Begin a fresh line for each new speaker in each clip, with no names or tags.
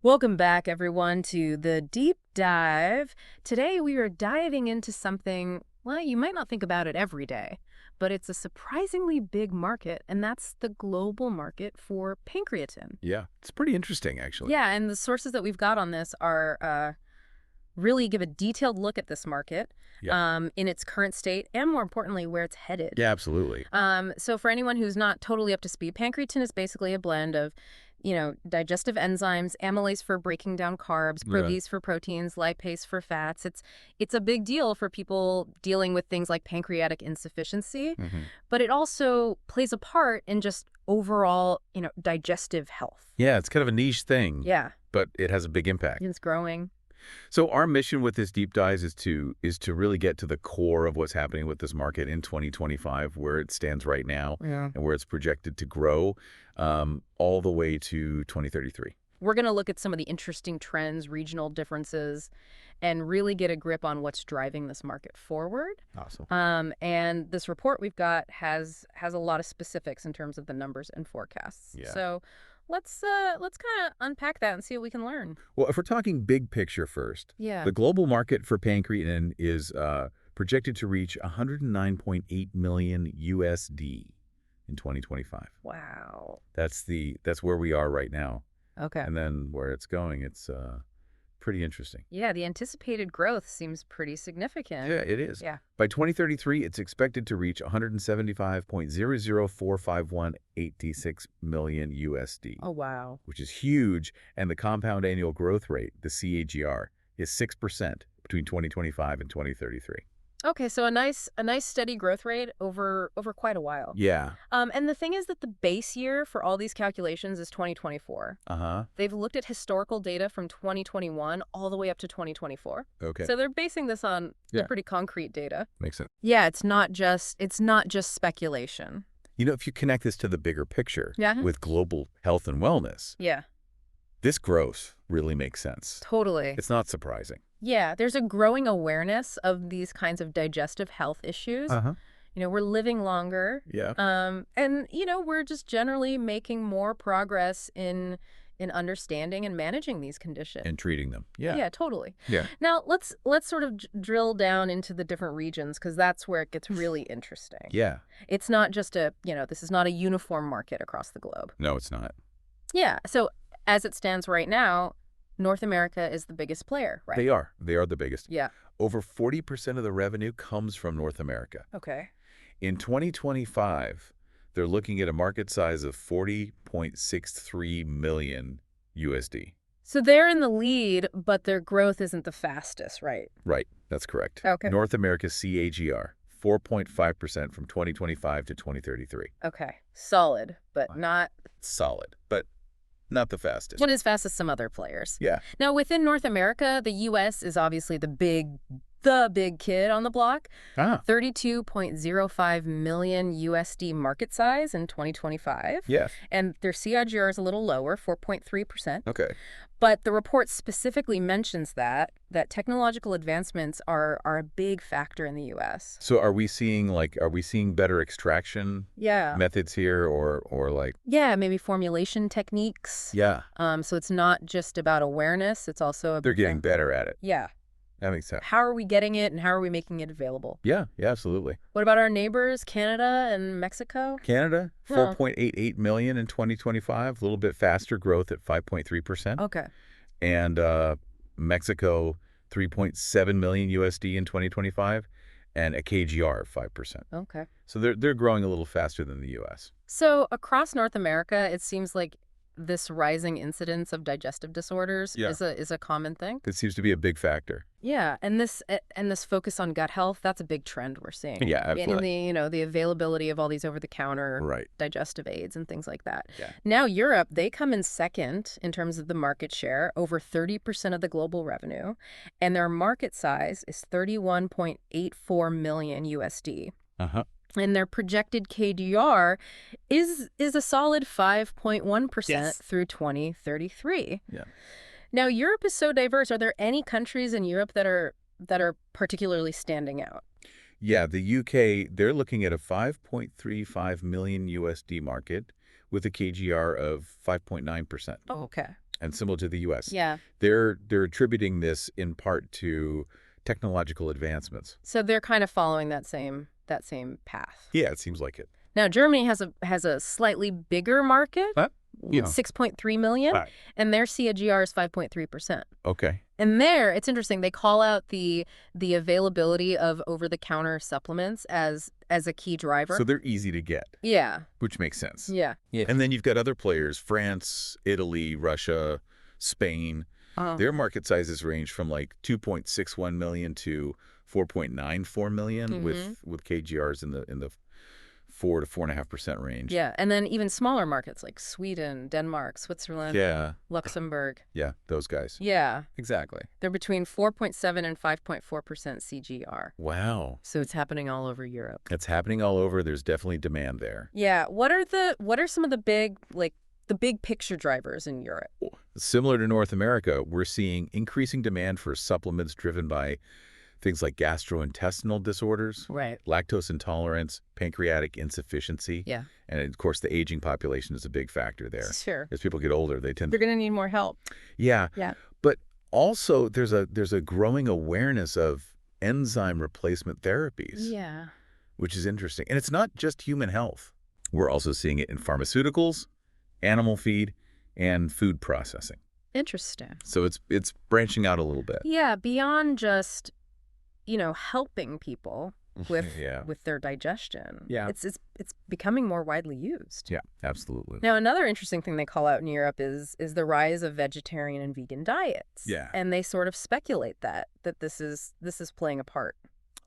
Welcome back, everyone, to the deep dive. Today, we are diving into something, well, you might not think about it every day, but it's a surprisingly big market, and that's the global market for pancreatin.
Yeah, it's pretty interesting, actually.
Yeah, and the sources that we've got on this are really give a detailed look at this market
Yeah.
in its current state and, more importantly, where it's headed.
Yeah, absolutely.
So for anyone who's not totally up to speed, pancreatin is basically a blend of, digestive enzymes, amylase for breaking down carbs,
Yeah.
protease for proteins, lipase for fats. It's a big deal for people dealing with things like pancreatic insufficiency,
hmm
but it also plays a part in just overall, digestive health.
Yeah, it's kind of a niche thing,
Yeah,
but it has a big impact.
it's growing.
So our mission with this deep dive is to really get to the core of what's happening with this market in 2025, where it stands right now,
Yeah.
and where it's projected to grow, all the way to 2033.
We're going to look at some of the interesting trends, regional differences, and really get a grip on what's driving this market forward.
Awesome.
And this report we've got has a lot of specifics in terms of the numbers and forecasts.
Yeah.
So let's kind of unpack that and see what we can learn.
Well, if we're talking big picture first,
Yeah.
the global market for pancreatin is projected to reach 109.8 million USD in 2025.
Wow.
That's where we are right now.
Okay.
And then where it's going, it's pretty interesting.
Yeah, the anticipated growth seems pretty significant.
Yeah, it is.
Yeah.
By 2033, it's expected to reach 175.0045186 million USD,
Oh, wow.
which is huge, and the compound annual growth rate, the CAGR, is 6% between 2025 and 2033.
Okay, so a nice steady growth rate over quite a while.
Yeah.
And the thing is that the base year for all these calculations is 2024.
Uh-huh.
They've looked at historical data from 2021 all the way up to 2024.
Okay.
So they're basing this on
Yeah.
pretty concrete data.
Makes sense.
Yeah, it's not just speculation.
If you connect this to the bigger picture
Yeah.
with global health and wellness,
Yeah,
this growth really makes sense.
totally.
It's not surprising.
Yeah, there's a growing awareness of these kinds of digestive health issues.
Uh-huh.
We're living longer.
Yeah.
And we're just generally making more progress in understanding and managing these conditions.
And treating them. Yeah.
Yeah, totally.
Yeah.
Now, let's sort of drill down into the different regions because that's where it gets really interesting.
Yeah.
It's not just this is not a uniform market across the globe.
No, it's not.
Yeah, so as it stands right now, North America is the biggest player, right?
They are. They are the biggest.
Yeah.
Over 40% of the revenue comes from North America.
Okay.
In 2025, they're looking at a market size of 40.63 million USD.
So they're in the lead, but their growth isn't the fastest, right?
Right. That's correct.
Okay.
North America's CAGR, 4.5% from 2025 to 2033.
Okay. Solid, but not
Solid, but not the fastest.
not as fast as some other players.
Yeah.
Now, within North America, the U.S. is obviously the big kid on the block.
Ah.
32.05 million USD market size in 2025.
Yes.
And their CAGR is a little lower, 4.3%.
Okay.
But the report specifically mentions that technological advancements are a big factor in the U.S.
So are we seeing better extraction
Yeah.
methods here or like,
Yeah, maybe formulation techniques.
yeah,
So it's not just about awareness, it's also
they're getting better at it.
Yeah.
That makes sense.
How are we getting it and how are we making it available?
Yeah, absolutely.
What about our neighbors, Canada and Mexico?
Canada,
Huh.
4.88 million in 2025, a little bit faster growth at 5.3%.
Okay.
And Mexico, 3.7 million USD in 2025, and a KGR of 5%.
Okay.
So they're growing a little faster than the US.
So across North America, it seems like this rising incidence of digestive disorders
Yeah.
is a common thing.
That seems to be a big factor.
Yeah, and this focus on gut health, that's a big trend we're seeing.
Yeah,
And
absolutely.
the availability of all these over-the-counter
Right.
digestive aids and things like that.
Yeah.
Now Europe, they come in second in terms of the market share, over 30% of the global revenue, and their market size is 31.84 million USD.
Uh-huh.
And their projected KDR is a solid 5.1%
Yes.
through 2033.
Yeah.
Now, Europe is so diverse. Are there any countries in Europe that are particularly standing out?
Yeah, the UK, they're looking at a 5.35 million USD market with a KGR of 5.9%.
Oh, okay.
and similar to the U.S.
Yeah.
They're attributing this in part to technological advancements.
So they're kind of following that same path.
Yeah, it seems like it.
Now, Germany has a slightly bigger market,
Huh? Yeah.
6.3 million,
Right.
and their CAGR is 5.3%.
Okay.
And there, it's interesting, they call out the availability of over-the-counter supplements as a key driver.
So they're easy to get,
Yeah.
which makes sense.
Yeah.
And then you've got other players, France, Italy, Russia, Spain. Their market sizes range from like 2.61 million to 4.94 million with KGRs in the 4 to 4.5% range.
Yeah, and then even smaller markets like Sweden, Denmark, Switzerland,
Yeah.
Luxembourg.
Yeah, those guys.
Yeah,
Exactly.
they're between 4.7 and 5.4% CGR.
Wow.
So it's happening all over Europe.
It's happening all over. There's definitely demand there.
Yeah, what are some of the big picture drivers in Europe?
Similar to North America, we're seeing increasing demand for supplements driven by things like gastrointestinal disorders,
Right.
lactose intolerance, pancreatic insufficiency.
Yeah.
And of course, the aging population is a big factor there.
Sure.
As people get older, they tend
They're going to need more help.
Yeah.
Yeah.
But also there's a growing awareness of enzyme replacement therapies.
Yeah.
Which is interesting. And it's not just human health. We're also seeing it in pharmaceuticals, animal feed, and food processing.
Interesting.
So it's branching out a little bit.
Yeah, beyond just, helping people with
Yeah.
with their digestion.
Yeah.
It's becoming more widely used.
Yeah, absolutely.
Now, another interesting thing they call out in Europe is the rise of vegetarian and vegan diets.
Yeah.
And they sort of speculate that this is playing a part.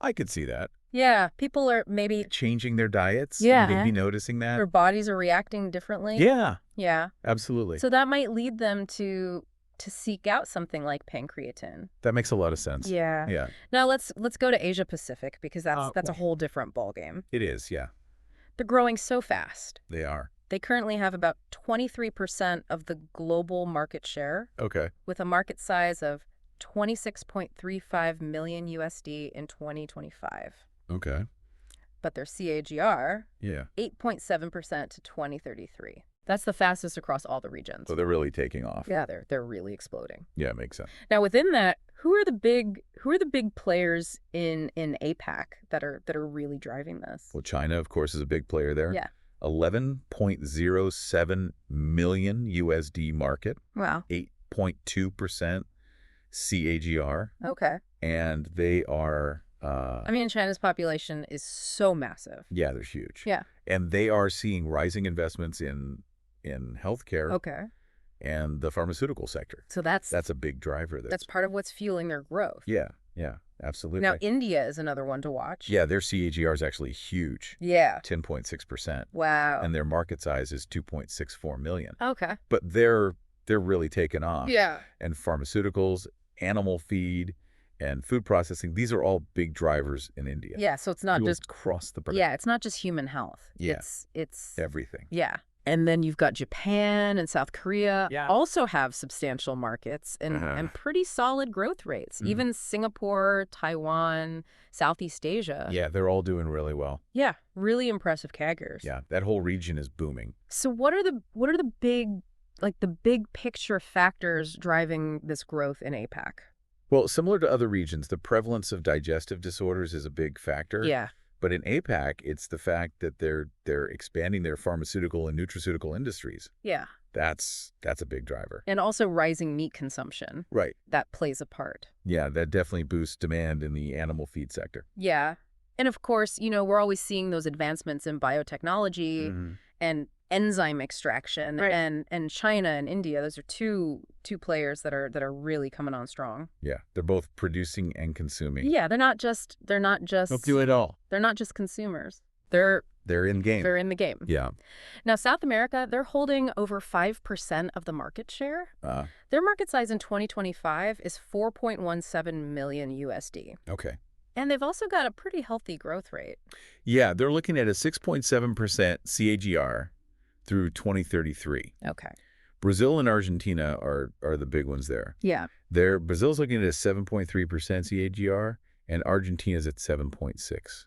I could see that.
Yeah, people are maybe
Changing their diets.
Yeah.
Maybe noticing that.
their bodies are reacting differently.
Yeah,
Yeah.
absolutely.
So that might lead them to seek out something like pancreatin.
That makes a lot of sense.
Yeah.
Yeah,
Now let's go to Asia Pacific because that's a
cool.
whole different ballgame.
it is. Yeah,
They're growing so fast.
they are.
They currently have about 23% of the global market share,
Okay.
with a market size of 26.35 million USD in 2025.
Okay.
But their CAGR,
Yeah.
8.7% to 2033. That's the fastest across all the regions.
So they're really taking off.
Yeah, they're really exploding.
Yeah, it makes sense.
Now within that, who are the big players in APAC that are really driving this?
Well, China, of course, is a big player there.
Yeah.
11.07 million USD market,
Wow.
8.2% CAGR,
Okay.
and they are
I mean, China's population is so massive.
yeah, they're huge.
Yeah.
And they are seeing rising investments in healthcare
Okay.
and the pharmaceutical sector.
So that's
That's a big driver there.
part of what's fueling their growth.
Yeah, absolutely.
Now, India is another one to watch.
Yeah, their CAGR is actually huge,
Yeah.
10.6%,
Wow.
and their market size is 2.64 million.
Okay.
But they're really taken off.
Yeah.
And pharmaceuticals, animal feed, and food processing, these are all big drivers in India.
Yeah, so it's not
Fuels
just
across the board.
it's not just human health.
Yeah.
It's
Everything.
yeah. And then you've got Japan and South Korea also have substantial markets and pretty solid growth rates. Even Singapore, Taiwan, Southeast Asia.
Yeah, they're all doing really well.
Yeah, really impressive CAGRs.
Yeah, that whole region is booming.
So what are the big picture factors driving this growth in APAC?
Well, similar to other regions, the prevalence of digestive disorders is a big factor.
Yeah.
But in APAC, it's the fact that they're expanding their pharmaceutical and nutraceutical industries.
Yeah.
That's a big driver.
And also rising meat consumption.
Right.
That plays a part.
Yeah, that definitely boosts demand in the animal feed sector.
Yeah. And of course, we're always seeing those advancements in biotechnology and enzyme extraction.
Right.
And China and India, those are two players that are really coming on strong.
Yeah, they're both producing and consuming.
Yeah, they're not just
Don't do it all.
They're not just consumers. They're
in game.
in the game.
Yeah.
Now, South America, they're holding over 5% of the market share. Their market size in 2025 is 4.17 million USD.
Okay.
And they've also got a pretty healthy growth rate.
Yeah, they're looking at a 6.7% CAGR through 2033.
Okay.
Brazil and Argentina are the big ones there.
Yeah.
Brazil's looking at a 7.3% CAGR, and Argentina's at 7.6.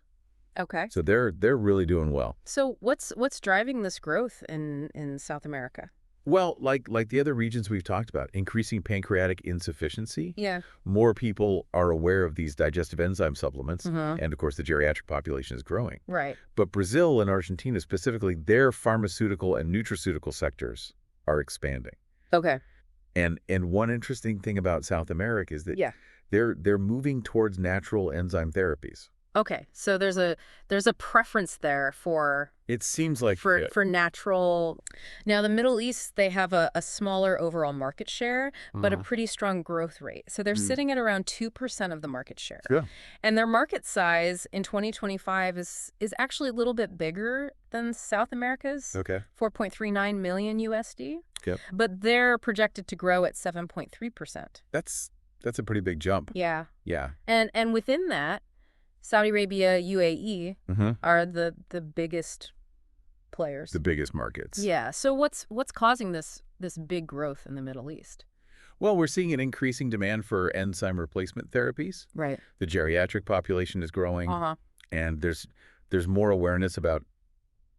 Okay.
So they're really doing well.
So what's driving this growth in South America?
Well, like the other regions we've talked about, increasing pancreatic insufficiency.
Yeah.
More people are aware of these digestive enzyme supplements,
Mm-hmm.
and of course the geriatric population is growing.
Right.
But Brazil and Argentina specifically, their pharmaceutical and nutraceutical sectors are expanding.
Okay.
And one interesting thing about South America is that
Yeah.
they're moving towards natural enzyme therapies.
Okay. So there's a preference there for
It seems like
for natural. Now, the Middle East, they have a smaller overall market share, but a pretty strong growth rate. So they're sitting at around 2% of the market share.
Yeah.
And their market size in 2025 is actually a little bit bigger than South America's,
Okay.
4.39 million USD.
Yep.
But they're projected to grow at 7.3%.
That's a pretty big jump.
Yeah.
Yeah.
And within that, Saudi Arabia, UAE are the biggest players.
The biggest markets.
Yeah. So what's causing this big growth in the Middle East?
Well, we're seeing an increasing demand for enzyme replacement therapies.
Right.
The geriatric population is growing,
Uh-huh.
and there's more awareness about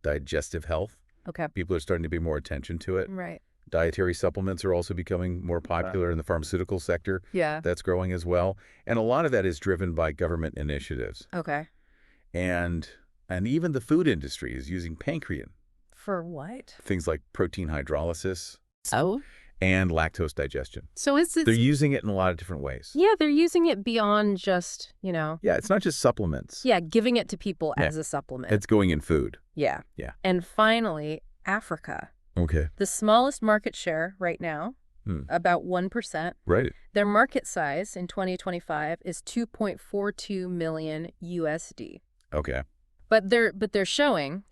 digestive health.
Okay.
People are starting to pay more attention to it.
Right.
Dietary supplements are also becoming more popular in the pharmaceutical sector.
Yeah.
That's growing as well. And a lot of that is driven by government initiatives.
Okay.
And even the food industry is using pancreatin.
For what?
Things like protein hydrolysis
Oh.
and lactose digestion.
So is
They're
it?
using it in a lot of different ways.
Yeah, they're using it beyond just,
Yeah, it's not just supplements.
yeah, giving it to people
Yeah.
as a supplement.
It's going in food.
Yeah.
Yeah.
And finally, Africa.
Okay.
The smallest market share right now, about 1%.
Right.
Their market size in 2025 is 2.42 million USD.
Okay.
But they're showing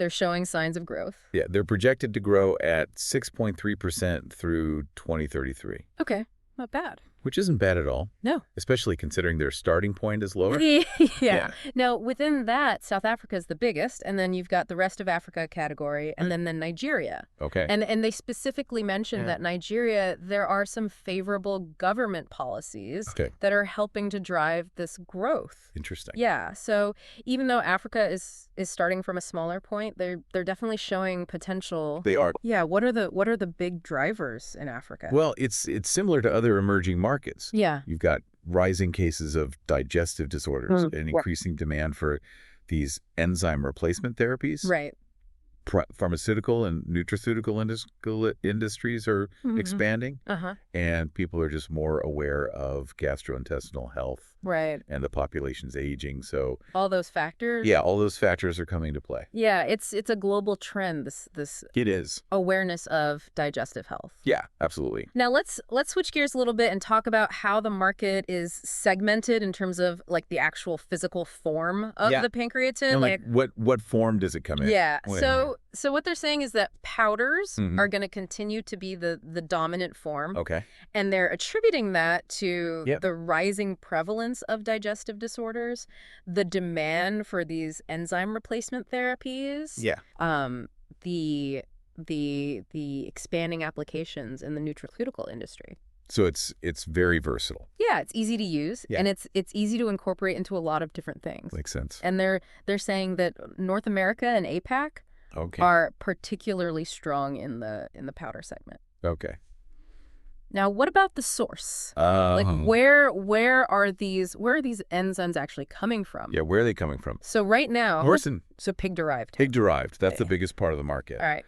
signs of growth.
Yeah, they're projected to grow at 6.3% through 2033,
Okay, not bad.
which isn't bad at all.
No.
Especially considering their starting point is lower.
Yeah. Now, within that, South Africa is the biggest, and then you've got the rest of Africa category, and then Nigeria.
Okay.
And they specifically mentioned that Nigeria, there are some favorable government policies that are helping to drive this growth.
Interesting.
Yeah. So even though Africa is starting from a smaller point, they're definitely showing potential.
They are.
Yeah. What are the big drivers in Africa?
Well, it's similar to other emerging markets.
Yeah.
You've got rising cases of digestive disorders and increasing demand for these enzyme replacement therapies.
Right.
Pharmaceutical and nutraceutical industries are expanding, and people are just more aware of gastrointestinal health.
Right.
And the population's aging, so
all those factors.
yeah, all those factors are coming to play.
Yeah, it's a global trend. This
It is
awareness of digestive health.
Yeah, absolutely.
Now let's switch gears a little bit and talk about how the market is segmented in terms of like the actual physical form of the pancreatin.
And like what form does it come in?
Yeah. So what they're saying is that powders are going to continue to be the dominant form.
Okay.
And they're attributing that to the rising prevalence of digestive disorders, the demand for these enzyme replacement therapies.
Yeah.
The expanding applications in the nutraceutical industry.
So it's very versatile.
Yeah, it's easy to use, and it's easy to incorporate into a lot of different things.
Makes sense.
And they're saying that North America and APAC are particularly strong in the powder segment.
Okay.
Now, what about the source? Like where are these enzymes actually coming from?
Yeah, where are they coming from?
So right now,
Horse
so pig derived.
Pig derived. That's the biggest part of the market.
All right.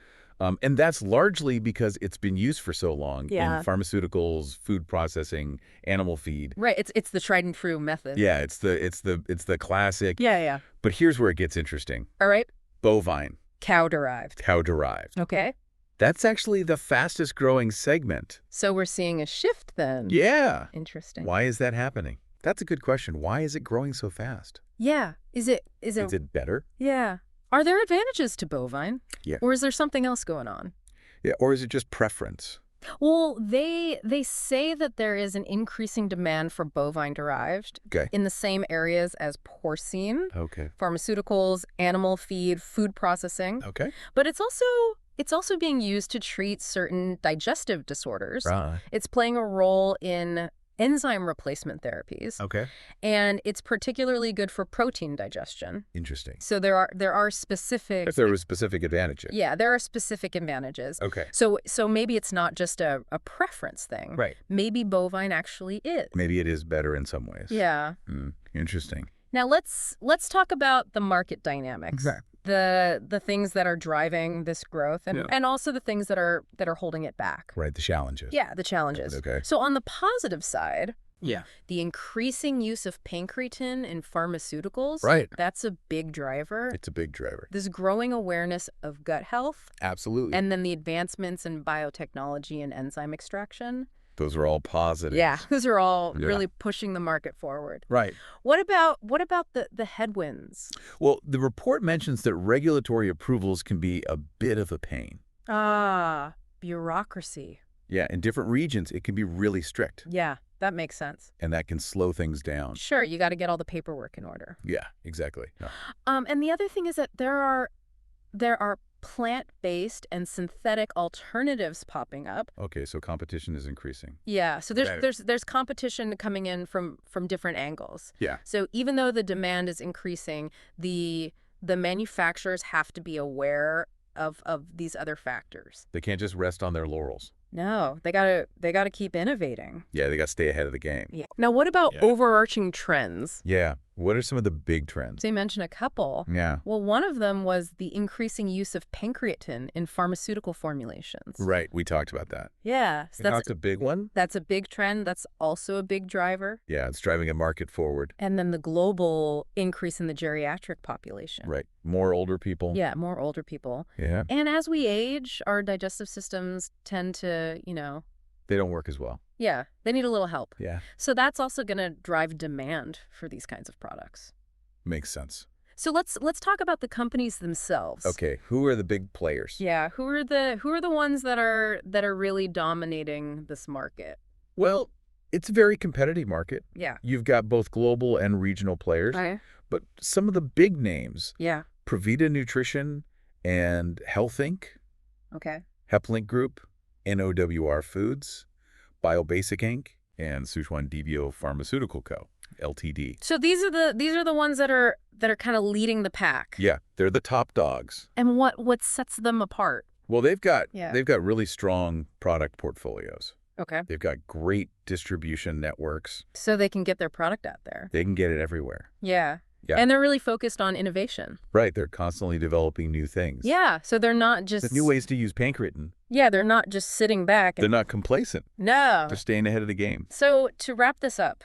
And that's largely because it's been used for so long in pharmaceuticals, food processing, animal feed.
Right. It's the tried and true method.
Yeah, it's the classic.
Yeah.
But here's where it gets interesting.
All right.
Bovine.
Cow derived.
Cow derived.
Okay.
That's actually the fastest growing segment.
So we're seeing a shift then.
Yeah.
Interesting.
Why is that happening? That's a good question. Why is it growing so fast?
Yeah. Is it
better?
Yeah. Are there advantages to bovine?
Yeah.
Or is there something else going on?
Yeah. Or is it just preference?
Well, they say that there is an increasing demand for bovine derived in the same areas as porcine, pharmaceuticals, animal feed, food processing.
Okay.
But it's also being used to treat certain digestive disorders.
Right.
It's playing a role in enzyme replacement therapies.
Okay.
And it's particularly good for protein digestion.
Interesting.
So there are specific...
If there was specific advantages.
Yeah, there are specific advantages.
Okay.
So maybe it's not just a preference thing.
Right.
Maybe bovine actually is.
Maybe it is better in some ways.
Yeah.
Interesting.
Now let's talk about the market dynamics.
Okay.
The things that are driving this growth and also the things that are holding it back.
Right, the challenges.
Yeah, the challenges.
Okay.
So on the positive side,
Yeah.
the increasing use of pancreatin in pharmaceuticals,
Right.
that's a big driver.
It's a big driver.
This growing awareness of gut health,
Absolutely.
and then the advancements in biotechnology and enzyme extraction.
Those are all positives.
Yeah, those are all really pushing the market forward.
Right.
What about the headwinds?
Well, the report mentions that regulatory approvals can be a bit of a pain.
Bureaucracy.
Yeah, in different regions, it can be really strict.
Yeah, that makes sense.
And that can slow things down.
Sure, you got to get all the paperwork in order.
Yeah, exactly. Yeah.
And the other thing is that there are plant-based and synthetic alternatives popping up.
Okay, so competition is increasing.
Yeah, so there's competition coming in from different angles.
Yeah.
So even though the demand is increasing, the manufacturers have to be aware of these other factors.
They can't just rest on their laurels.
No, they gotta keep innovating.
Yeah, they got to stay ahead of the game.
Yeah. Now, what about overarching trends?
Yeah. What are some of the big trends?
So you mentioned a couple.
Yeah.
Well, one of them was the increasing use of pancreatin in pharmaceutical formulations.
Right. We talked about that.
Yeah. So
That's a big one.
That's a big trend. That's also a big driver.
Yeah, it's driving a market forward.
And then the global increase in the geriatric population.
Right. More older people.
Yeah, more older people.
Yeah.
And as we age, our digestive systems tend to,
They don't work as well.
yeah, they need a little help.
Yeah.
So that's also going to drive demand for these kinds of products.
Makes sense.
So let's talk about the companies themselves.
Okay, who are the big players?
Yeah, who are the ones that are really dominating this market?
Well, it's a very competitive market.
Yeah.
You've got both global and regional players.
Okay.
But some of the big names,
Yeah.
Provita Nutrition and Health Inc.,
Okay.
Heplink Group, NOWR Foods, BioBasic Inc., and Sichuan Divio Pharmaceutical Co., Ltd.
So these are the ones that are kind of leading the pack.
Yeah, they're the top dogs.
And what sets them apart?
Well, they've got
Yeah.
really strong product portfolios.
Okay.
They've got great distribution networks.
So they can get their product out there.
They can get it everywhere.
Yeah.
Yeah.
And they're really focused on innovation.
Right, they're constantly developing new things.
Yeah. So they're not just...
There's new ways to use pancreatin.
Yeah, they're not just sitting back.
They're not complacent.
No.
They're staying ahead of the game.
So to wrap this up,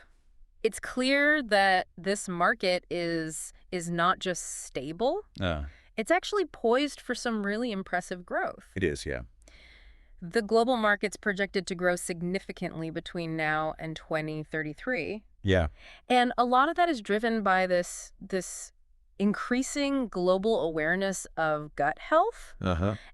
it's clear that this market is not just stable. It's actually poised for some really impressive growth.
It is, yeah.
The global market's projected to grow significantly between now and 2033.
Yeah.
And a lot of that is driven by this increasing global awareness of gut health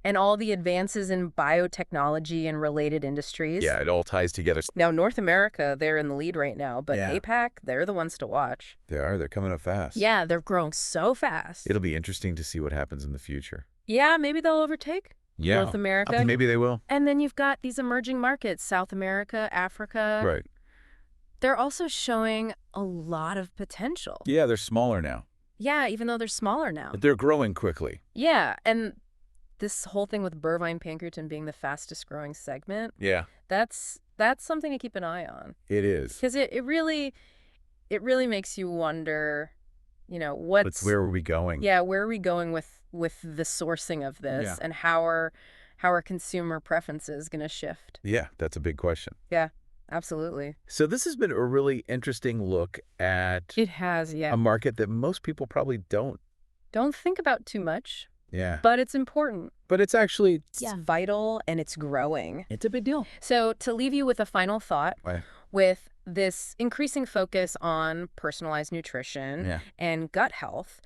and all the advances in biotechnology and related industries.
Yeah, it all ties together.
Now, North America, they're in the lead right now, but
Yeah.
APAC, they're the ones to watch.
They are. They're coming up fast.
Yeah, they're growing so fast.
It'll be interesting to see what happens in the future.
Yeah, maybe they'll overtake North America.
Maybe they will.
And then you've got these emerging markets, South America, Africa.
Right.
They're also showing a lot of potential.
Yeah, they're smaller now.
Yeah, even though they're smaller now.
But they're growing quickly.
Yeah, and this whole thing with bovine pancreatin being the fastest growing segment,
Yeah,
that's something to keep an eye on.
it is.
Because it really makes you wonder,
But where are we going?
Yeah, where are we going with the sourcing of this,
Yeah.
and how are consumer preferences going to shift?
Yeah, that's a big question.
Yeah, absolutely.
So this has been a really interesting look at
It has, yeah.
a market that most people probably don't.
Don't think about too much,
Yeah.
but it's important.
But it's actually...
It's vital, and it's growing.
It's a big deal.
So to leave you with a final thought,
Right.
with this increasing focus on personalized nutrition
Yeah.
and gut health,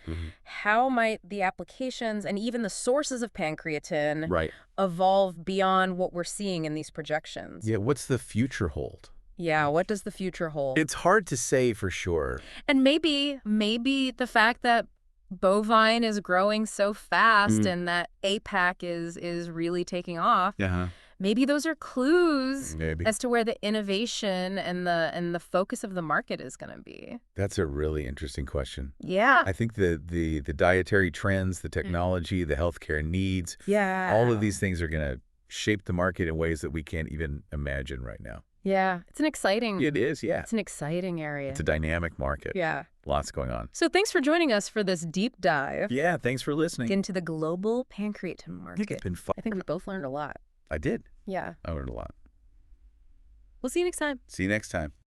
how might the applications and even the sources of pancreatin
Right.
evolve beyond what we're seeing in these projections?
Yeah, what's the future hold?
Yeah, what does the future hold?
It's hard to say for sure.
And maybe the fact that bovine is growing so fast and that APAC is really taking off,
Yeah.
maybe those are clues
Maybe.
as to where the innovation and the focus of the market is going to be.
That's a really interesting question.
Yeah.
I think the dietary trends, the technology, the healthcare needs,
Yeah.
all of these things are going to shape the market in ways that we can't even imagine right now.
Yeah. It's an exciting area.
It's a dynamic market.
Yeah.
Lots going on.
So thanks for joining us for this deep dive
Yeah, thanks for listening.
into the global pancreatin market.
It's been fun.
I think we both learned a lot.
I did.
Yeah.
I learned a lot.
We'll see you next time.
See you next time.